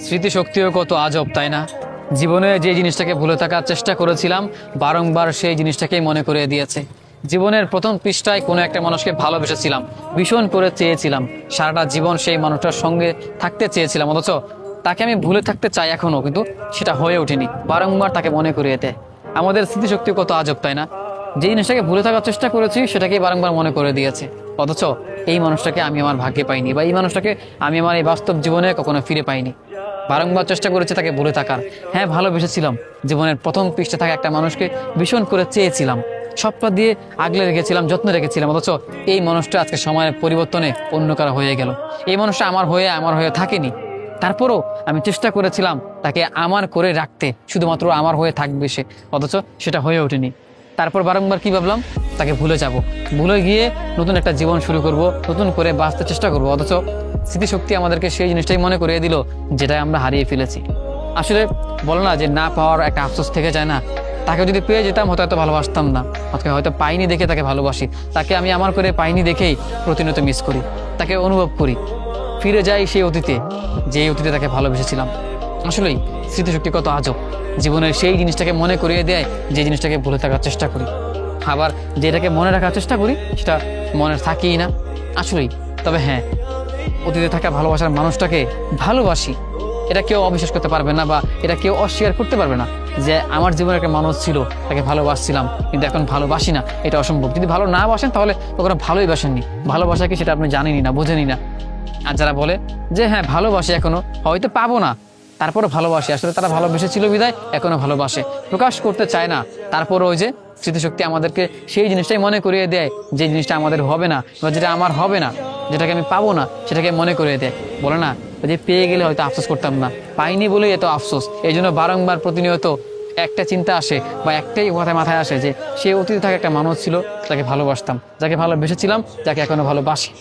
স্মৃতিশক্তিও কত আজব, তাই না? জীবনে যে জিনিসটাকে ভুলে থাকার চেষ্টা করেছিলাম বারংবার সেই জিনিসটাকেই মনে করে দিয়েছে। জীবনের প্রথম পৃষ্ঠায় কোনো একটা মানুষকে ভালোবেসেছিলাম, ভীষণ করে চেয়েছিলাম, সারাটা জীবন সেই মানুষটার সঙ্গে থাকতে চেয়েছিলাম, অথচ তাকে আমি ভুলে থাকতে চাই এখনো, কিন্তু সেটা হয়ে ওঠেনি। বারংবার তাকে মনে করিয়ে দেয়। আমাদের স্মৃতিশক্তি কত আজব, তাই না? যে জিনিসটাকে ভুলে থাকার চেষ্টা করেছি সেটাকেই বারংবার মনে করে দিয়েছে, অথচ এই মানুষটাকে আমি আমার ভাগ্যে পাইনি, বা এই মানুষটাকে আমি আমার এই বাস্তব জীবনে কখনো ফিরে পাইনি। বারংবার চেষ্টা করেছি তাকে ভুলে থাকার। হ্যাঁ, ভালোবেসেছিলাম, জীবনের প্রথম পৃষ্ঠে থাকা একটা মানুষকে ভীষণ করে চেয়েছিলাম, সবটা দিয়ে আগলে রেখেছিলাম, যত্ন রেখেছিলাম, অথচ এই মানুষটা আজকে সময়ের পরিবর্তনে অন্য কারো হয়ে গেল। এই মানুষটা আমার হয়ে থাকেনি। তারপরও আমি চেষ্টা করেছিলাম তাকে আমার করে রাখতে, শুধুমাত্র আমার হয়ে থাকবে সে, অথচ সেটা হয়ে ওঠেনি। তারপর বারংবার কি ভাবলাম, তাকে ভুলে যাব, ভুলে গিয়ে নতুন একটা জীবন শুরু করব, নতুন করে বাঁচতে চেষ্টা করব, অথচ স্মৃতিশক্তি আমাদেরকে সেই জিনিসটাই মনে করিয়ে দিল যেটা আমরা হারিয়ে ফেলেছি। আসলে বলো না যে না পাওয়ার একটা আফসোস থেকে যায় না? তাকে যদি পেয়ে যেতাম হয়তো ভালোবাসতাম না, তাকে হয়তো পাইনি দেখে তাকে ভালোবাসি। তাকে আমি আমার করে পাইনি দেখেই প্রতিনিয়ত মিস করি, তাকে অনুভব করি, ফিরে যাই সেই অতীতে, যে অতীতে তাকে ভালোবেসেছিলাম। আসলেই স্মৃতিশক্তি কত আজব, জীবনের সেই জিনিসটাকে মনে করিয়ে দেয় যে জিনিসটাকে ভুলে থাকার চেষ্টা করি, আবার যেটাকে মনে রাখার চেষ্টা করি সেটা মনে থাকেই না। আসলেই। তবে হ্যাঁ, অতীতে থাকা ভালোবাসার মানুষটাকে ভালোবাসি, এটা কেউ অবিশ্বাস করতে পারবে না, বা এটা কেউ অস্বীকার করতে পারবে না যে আমার জীবনে একটা মানুষ ছিল, তাকে ভালোবাসছিলাম, কিন্তু এখন ভালোবাসি না, এটা অসম্ভব। যদি ভালো না বাসেন তাহলে কখনো ভালোই বাসেননি। ভালোবাসা কি সেটা আপনি জানেনই না, বোঝেনই না। আর যারা বলে যে হ্যাঁ ভালোবাসি, এখনো হয়তো পাবো না, তারপরে ভালোবাসে, আসলে তারা ভালোবেসেছিল বিদায় এখনো ভালোবাসে, প্রকাশ করতে চায় না। তারপরে ওই যে স্মৃতিশক্তি আমাদেরকে সেই জিনিসটাই মনে করিয়ে দেয় যে জিনিসটা আমাদের হবে না, বা যেটা আমার হবে না, যেটাকে আমি পাবো না, সেটাকে মনে করিয়ে দেয়। বলে না যে পেয়ে গেলে হয়তো আফসোস করতাম না, পাইনি বলেই এত আফসোস। এই জন্য বারংবার প্রতিনিয়ত একটা চিন্তা আসে, বা একটাই কথা মাথায় আসে যে সে অতীতে থাকা একটা মানুষ ছিল, তাকে ভালোবাসতাম, যাকে ভালোবেসেছিলাম, যাকে এখনো ভালোবাসি।